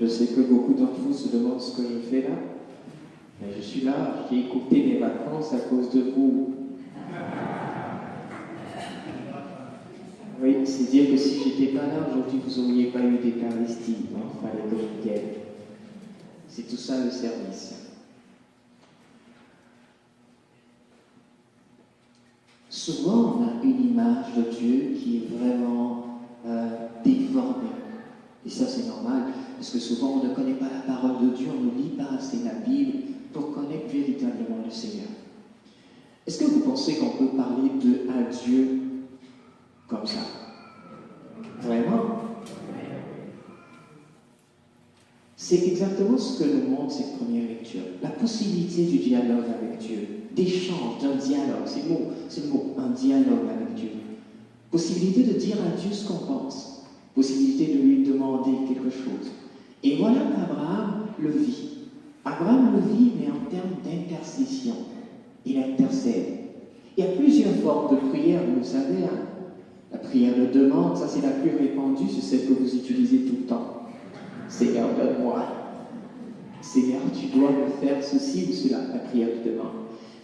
Je sais que beaucoup d'entre vous se demandent ce que je fais là. Mais je suis là, j'ai écouté mes vacances à cause de vous. Oui, c'est dire que si j'étais pas là aujourd'hui, vous n'auriez pas eu d'Eucharistie. Il fallait que je vienne. C'est tout ça le service. Souvent, on a une image de Dieu qui est vraiment déformée. Et ça, c'est normal, parce que souvent, on ne connaît pas la parole de Dieu, on ne lit pas assez la Bible pour connaître véritablement le Seigneur. Est-ce que vous pensez qu'on peut parler à Dieu comme ça? Vraiment? C'est exactement ce que nous montre cette première lecture. La possibilité du dialogue avec Dieu, d'échange, d'un dialogue, c'est le mot, un dialogue avec Dieu. Possibilité de dire à Dieu ce qu'on pense. Possibilité de lui demander quelque chose. Et voilà qu'Abraham le vit. Abraham le vit, mais en termes d'intercession. Il intercède. Il y a plusieurs formes de prière, vous le savez. La prière de demande, ça c'est la plus répandue, c'est celle que vous utilisez tout le temps. Seigneur, donne-moi. Seigneur, tu dois me faire ceci ou cela, la prière de demande.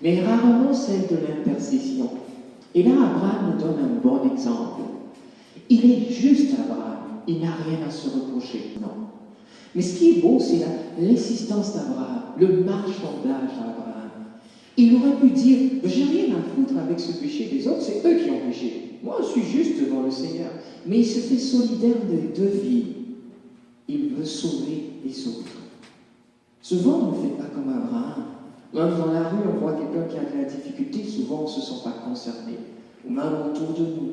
Mais rarement celle de l'intercession. Et là, Abraham nous donne un bon exemple. Il est juste, Abraham. Il n'a rien à se reprocher, non. Mais ce qui est beau, c'est l'insistance d'Abraham, le marchandage d'Abraham. Il aurait pu dire, j'ai rien à foutre avec ce péché des autres, c'est eux qui ont péché. Moi, je suis juste devant le Seigneur. Mais il se fait solidaire des deux vies. Il veut sauver les autres. Souvent, on ne fait pas comme Abraham. Même dans la rue, on voit quelqu'un qui a de la difficulté, souvent on ne se sent pas concerné. Ou même autour de nous.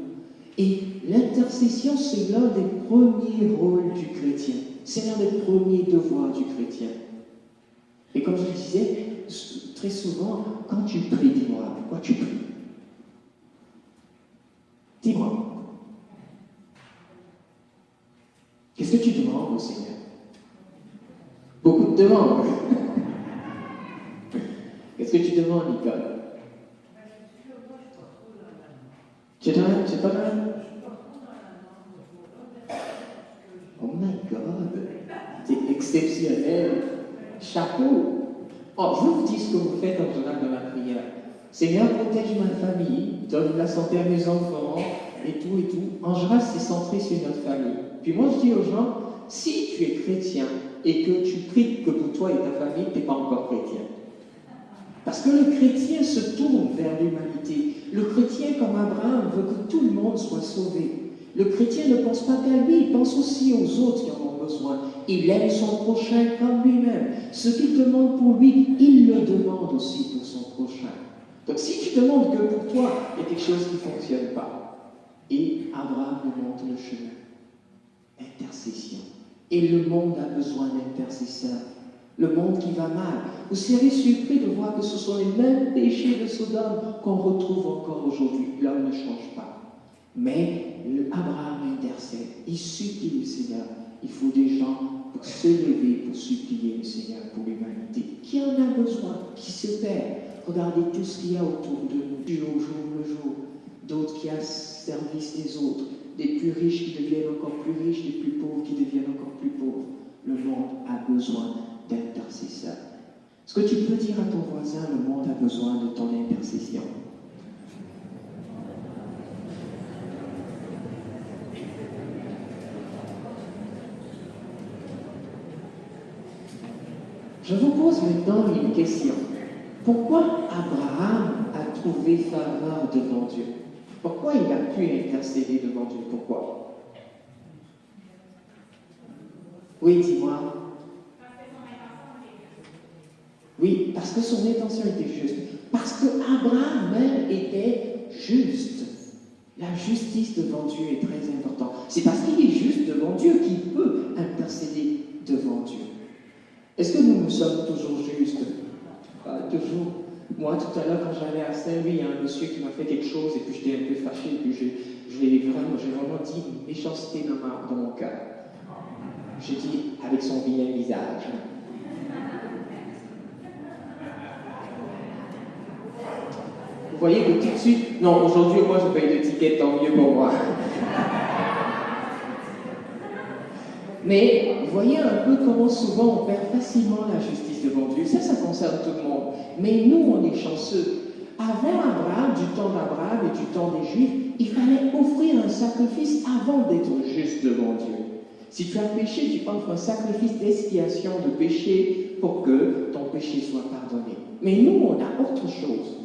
Et l'intercession, c'est l'un des premiers rôles du chrétien. C'est l'un des premiers devoirs du chrétien. Et comme je disais, très souvent, quand tu pries, dis-moi, pourquoi tu pries? Dis-moi. Qu'est-ce que tu demandes au Seigneur? Beaucoup de demandes. Qu'est-ce que tu demandes, Nicole? Tu es pas là? Oh my God! C'est exceptionnel. Chapeau. Oh, je vous dis ce que vous faites en général dans la prière. Seigneur, protège ma famille, donne la santé à mes enfants, et tout. En général, c'est centré sur notre famille. Puis moi, je dis aux gens, si tu es chrétien et que tu pries que pour toi et ta famille, tu n'es pas encore chrétien. Parce que le chrétien se tourne vers l'humanité. Le chrétien, comme Abraham, veut que tout le monde soit sauvé. Le chrétien ne pense pas qu'à lui, il pense aussi aux autres qui en ont besoin. Il aime son prochain comme lui-même. Ce qu'il demande pour lui, il le demande aussi pour son prochain. Donc si tu demandes que pour toi, il y a quelque chose qui ne fonctionne pas. Et Abraham nous montre le chemin. Intercession. Et le monde a besoin d'intercesseurs. Le monde qui va mal. Vous serez surpris de voir que ce sont les mêmes péchés de Sodome qu'on retrouve encore aujourd'hui. L'homme ne change pas. Mais Abraham intercède. Il supplie le Seigneur. Il faut des gens pour se lever, pour supplier le Seigneur pour l'humanité. Qui en a besoin? Qui se perd? Regardez tout ce qu'il y a autour de nous, du jour le jour. D'autres qui ont service des autres. Des plus riches qui deviennent encore plus riches, des plus pauvres qui deviennent encore plus pauvres. Le monde a besoin d'intercesseurs. Est-ce que tu peux dire à ton voisin, le monde a besoin de ton intercession? Je vous pose maintenant une question. Pourquoi Abraham a trouvé faveur devant Dieu? Pourquoi il a pu intercéder devant Dieu? Pourquoi? Oui, dis-moi. Oui, parce que son intention était juste. Parce que Abraham même était juste. La justice devant Dieu est très importante. C'est parce qu'il est juste devant Dieu qu'il peut intercéder devant Dieu. Est-ce que nous sommes toujours justes? Toujours. Moi, tout à l'heure, quand j'allais à Saint-Louis, il y a un monsieur qui m'a fait quelque chose, et puis j'étais un peu fâché, et puis j'ai vraiment dit une méchanceté dans mon cœur. J'ai dit, avec son vilain visage. Vous voyez que tout de suite, non, aujourd'hui, moi, je paye le ticket, tant mieux pour moi. Mais vous voyez un peu comment souvent on perd facilement la justice devant Dieu. Ça concerne tout le monde. Mais nous, on est chanceux. Avant Abraham, du temps d'Abraham et du temps des Juifs, il fallait offrir un sacrifice avant d'être juste devant Dieu. Si tu as péché, tu offres un sacrifice d'expiation de péché pour que ton péché soit pardonné. Mais nous, on a autre chose.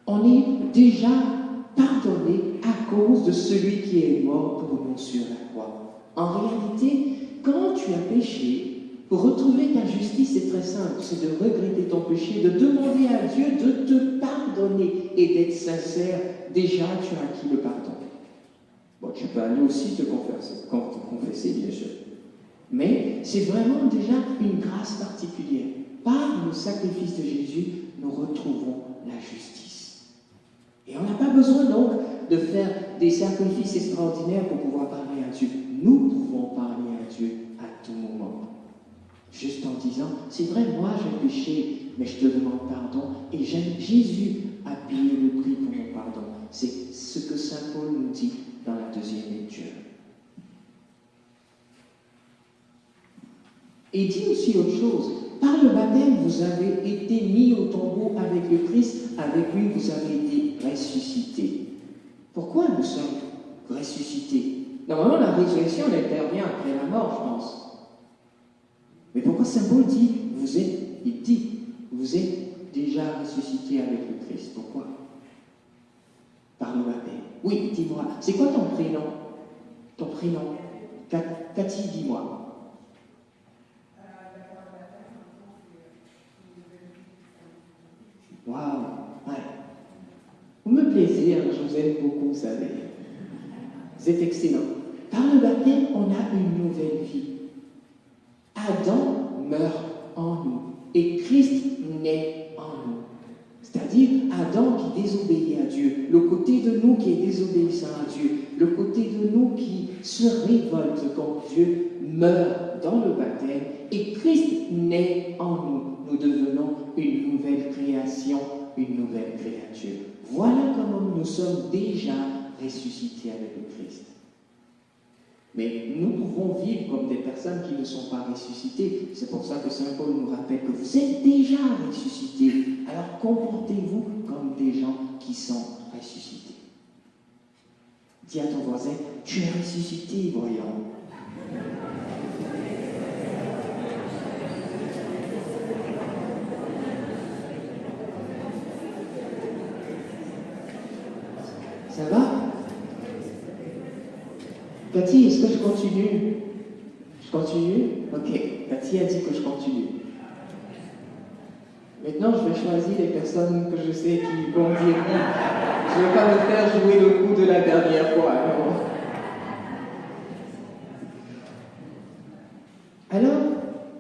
On est déjà pardonné à cause de celui qui est mort pour nous sur la croix. En réalité, quand tu as péché, pour retrouver ta justice, c'est très simple, c'est de regretter ton péché, de demander à Dieu de te pardonner et d'être sincère. Déjà, tu as acquis le pardon. Bon, tu peux aller aussi te confesser, bien sûr. Mais c'est vraiment déjà une grâce particulière. Par le sacrifice de Jésus, nous retrouvons la justice. Et on n'a pas besoin donc de faire des sacrifices extraordinaires pour pouvoir parler à Dieu. Nous pouvons parler à Dieu à tout moment. Juste en disant, c'est vrai, moi j'ai péché, mais je te demande pardon. Et Jésus a payé le prix pour mon pardon. C'est ce que Saint Paul nous dit dans la deuxième lecture. Et il dit aussi autre chose. Par le baptême, vous avez été mis au tombeau avec le Christ. Avec lui, vous avez été ressuscités. Pourquoi nous sommes ressuscités? Normalement, la résurrection intervient après la mort, je pense. Mais pourquoi Saint Paul dit, vous êtes déjà ressuscités avec le Christ? Pourquoi? Par le baptême. Oui, dis-moi, c'est quoi ton prénom? Ton prénom? Cathy, dis-moi. Waouh, ouais. Vous me plaisez, hein, je vous aime beaucoup, vous savez. Vous êtes excellent. Par le baptême, on a une nouvelle vie. Adam meurt en nous et Christ naît en nous. C'est-à-dire Adam qui désobéit à Dieu, le côté de nous qui est désobéissant à Dieu, le côté de nous qui se révolte contre Dieu meurt dans le baptême et Christ naît en nous. Nous devenons une nouvelle création, une nouvelle créature. Voilà comment nous sommes déjà ressuscités avec le Christ. Mais nous pouvons vivre comme des personnes qui ne sont pas ressuscitées. C'est pour ça que Saint Paul nous rappelle que vous êtes déjà ressuscités. Alors comportez-vous comme des gens qui sont ressuscités. Dis à ton voisin, tu es ressuscité, voyons. Ça va? Cathy, est-ce que je continue? Je continue? Ok, Cathy a dit que je continue. Maintenant, je vais choisir les personnes que je sais qui vont dire oui. Je ne vais pas me faire jouer le coup de la dernière fois. Alors,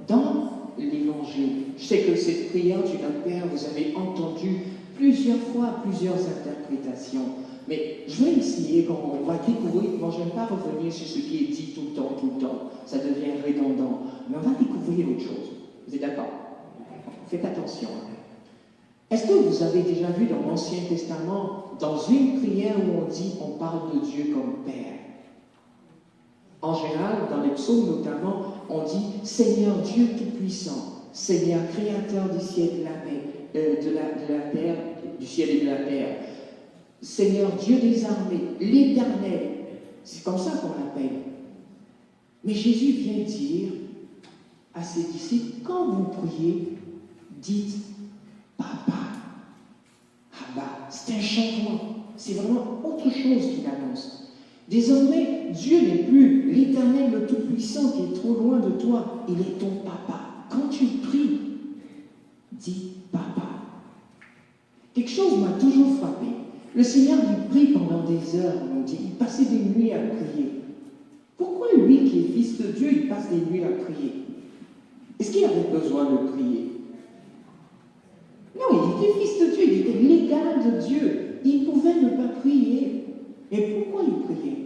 dans l'Évangile, je sais que cette prière du Père, vous avez entendu plusieurs fois, plusieurs interprétations. Mais je vais essayer, quand on va découvrir, moi je ne vais pas revenir sur ce qui est dit tout le temps, ça devient redondant, mais on va découvrir autre chose. Vous êtes d'accord? Faites attention. Est-ce que vous avez déjà vu dans l'Ancien Testament, dans une prière où on parle de Dieu comme Père? En général, dans les psaumes notamment, on dit Seigneur Dieu Tout-Puissant, Seigneur Créateur du ciel et de la terre, du ciel et de la terre. Seigneur Dieu des armées, l'Éternel. C'est comme ça qu'on l'appelle. Mais Jésus vient dire à ses disciples, quand vous priez, dites Papa, Abba. C'est un changement. C'est vraiment autre chose qu'il annonce. Désormais, Dieu n'est plus l'Éternel, le Tout-Puissant qui est trop loin de toi. Il est ton Papa. Quand tu pries, dis Papa. Quelque chose m'a toujours frappé. Le Seigneur lui prie pendant des heures, on dit, il passait des nuits à prier. Pourquoi lui qui est fils de Dieu, il passe des nuits à prier? Est-ce qu'il avait besoin de prier? Non, il était fils de Dieu, il était l'égal de Dieu. Il pouvait ne pas prier. Et pourquoi il priait?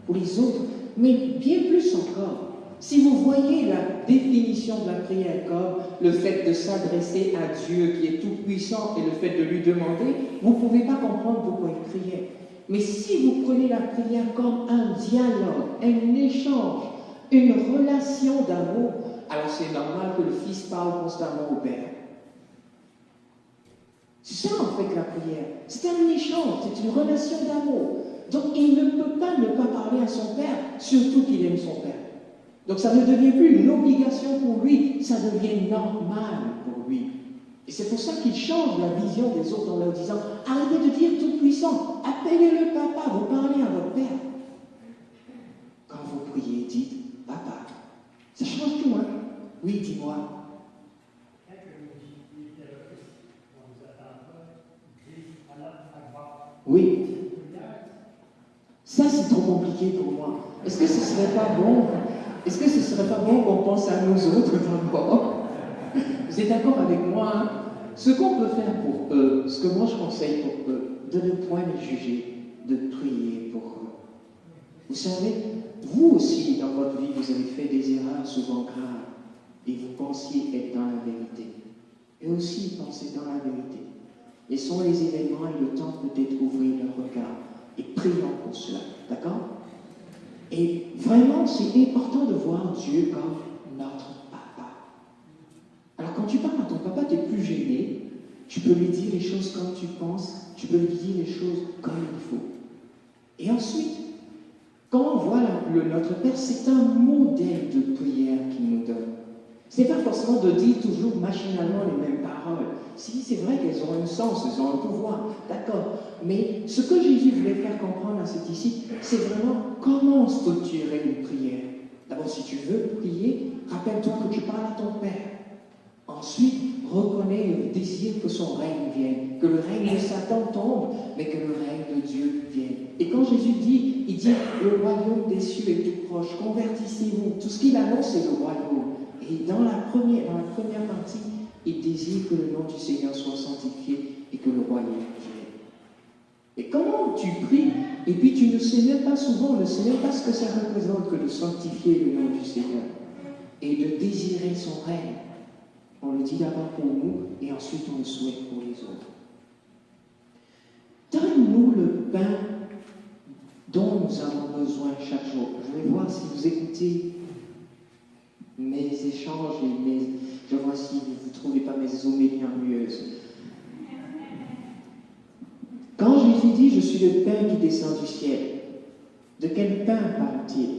Pour les autres, mais bien plus encore. Si vous voyez la définition de la prière comme le fait de s'adresser à Dieu qui est tout-puissant et le fait de lui demander, vous ne pouvez pas comprendre pourquoi il priait. Mais si vous prenez la prière comme un dialogue, un échange, une relation d'amour, alors c'est normal que le Fils parle constamment au Père. C'est ça en fait la prière. C'est un échange, c'est une relation d'amour. Donc il ne peut pas ne pas parler à son Père, surtout qu'il aime son Père. Donc ça ne devient plus une obligation pour lui, ça devient normal pour lui. Et c'est pour ça qu'il change la vision des autres en leur disant « Arrêtez de dire tout-puissant, appelez-le Papa, vous parlez à votre Père. » Quand vous priez, dites « Papa ». Ça change tout, hein? Oui, dis-moi. Oui. Ça, c'est trop compliqué pour moi. Est-ce que ce serait pas bon? Est-ce que ce serait pas bon qu'on pense à nous autres d'abord? Vous êtes d'accord avec moi, hein? Ce qu'on peut faire pour eux, ce que moi je conseille pour eux, de ne point les juger, de prier pour eux. Vous savez, vous aussi, dans votre vie, vous avez fait des erreurs souvent graves, et vous pensiez être dans la vérité. Eux aussi pensaient dans la vérité. Laissons les événements et le temps peut-être ouvrir leur regard, et prions pour cela, d'accord? Et vraiment, c'est important de voir Dieu comme notre papa. Alors quand tu parles à ton papa, tu n'es plus gêné. Tu peux lui dire les choses comme tu penses. Tu peux lui dire les choses comme il faut. Et ensuite, quand on voit notre Père, c'est un modèle de prière qu'il nous donne. Ce n'est pas forcément de dire toujours machinalement les mêmes paroles. Si, c'est vrai qu'elles ont un sens, elles ont un pouvoir, d'accord. Mais ce que Jésus voulait faire comprendre à cet disciple, c'est vraiment comment structurer une prière. D'abord, si tu veux prier, rappelle-toi que tu parles à ton Père. Ensuite, reconnais le désir que son règne vienne, que le règne de Satan tombe, mais que le règne de Dieu vienne. Et quand Jésus dit, il dit, le royaume des cieux est tout proche, convertissez-vous. Tout ce qu'il annonce, c'est le royaume. Et dans la première partie, il désire que le nom du Seigneur soit sanctifié et que le royaume vienne. Et comment tu pries, et puis tu ne sais même pas souvent, on ne sait même pas ce que ça représente que de sanctifier le nom du Seigneur et de désirer son règne. On le dit d'abord pour nous et ensuite on le souhaite pour les autres. Donne-nous le pain dont nous avons besoin chaque jour. Je vais voir si vous écoutez mes échanges et je vois si vous ne trouvez pas mes homélies ennuyeuses. Quand Jésus dit « Je suis le pain qui descend du ciel », de quel pain parle-t-il?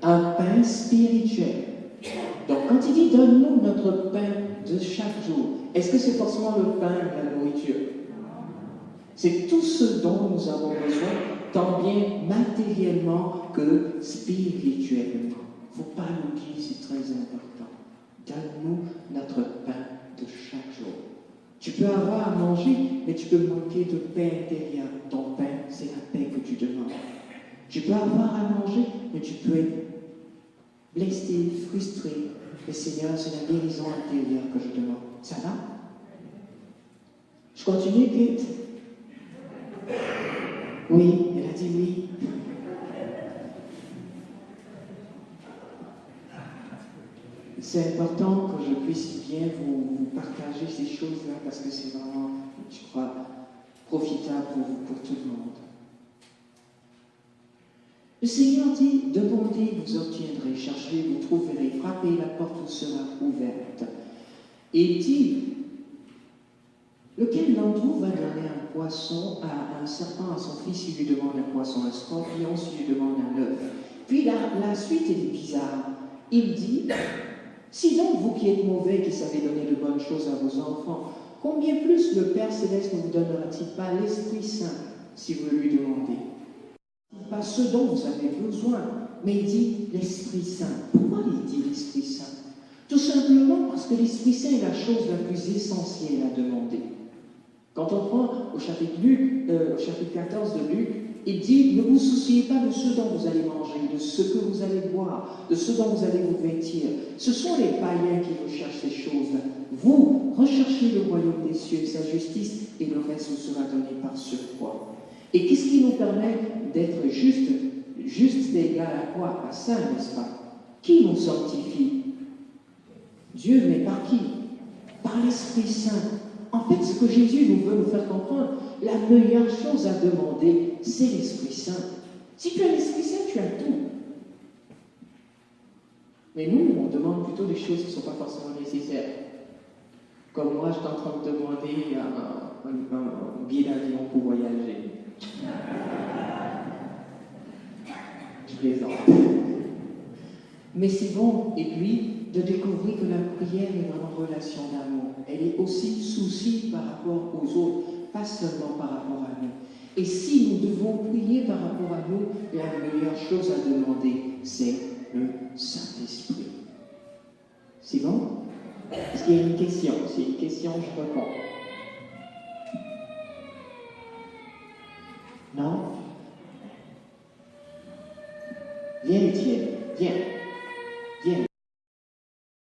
Un pain spirituel. Donc quand il dit « Donne-nous notre pain de chaque jour », est-ce que c'est forcément le pain de la nourriture? C'est tout ce dont nous avons besoin, tant bien matériellement que spirituellement. Il ne faut pas l'oublier, c'est très important. Donne-nous notre pain de chaque jour. Tu peux avoir à manger, mais tu peux manquer de paix intérieure. Ton pain, c'est la paix que tu demandes. Tu peux avoir à manger, mais tu peux être blessé, frustré. Mais Seigneur, c'est la guérison intérieure que je demande. Ça va? Je continue, Kate? Oui, elle a dit oui. C'est important que je puisse bien vous partager ces choses-là parce que c'est vraiment, je crois, profitable pour tout le monde. Le Seigneur dit, demandez, vous obtiendrez, cherchez, vous trouverez, frappez, la porte vous sera ouverte. Et il dit, lequel d'entre vous va donner un poisson à un serpent, à son fils, il lui demande un poisson, un scorpion, s'il lui demande un œuf. Puis la suite est bizarre. Il dit, si donc vous qui êtes mauvais, qui savez donner de bonnes choses à vos enfants, combien plus le Père Céleste ne vous donnera-t-il pas l'Esprit Saint si vous le lui demandez? Pas ce dont vous avez besoin, mais il dit l'Esprit Saint. Pourquoi il dit l'Esprit Saint? Tout simplement parce que l'Esprit Saint est la chose la plus essentielle à demander. Quand on prend au chapitre 14 de Luc, il dit, ne vous souciez pas de ce dont vous allez manger, de ce que vous allez boire, de ce dont vous allez vous vêtir. Ce sont les païens qui recherchent ces choses-là. Vous, recherchez le royaume des cieux et sa justice, et le reste vous sera donné par surcroît. Et qu'est-ce qui nous permet d'être juste égal à quoi? À ça, n'est-ce pas? Qui nous sanctifie? Dieu, mais par qui? Par l'Esprit Saint. En fait, ce que Jésus nous veut nous faire comprendre, la meilleure chose à demander, c'est l'Esprit Saint. Si tu as l'Esprit Saint, tu as tout. Mais nous, on demande plutôt des choses qui ne sont pas forcément nécessaires. Comme moi, je suis en train de demander un billet d'avion pour voyager. Je plaisante. Mais c'est bon, et puis, de découvrir que la prière est vraiment relation d'amour. Elle est aussi souci par rapport aux autres, pas seulement par rapport à nous. Et si nous devons prier par rapport à nous, la meilleure chose à demander, c'est le Saint-Esprit. C'est bon? Est-ce qu'il y a une question? S'il y a une question, je réponds.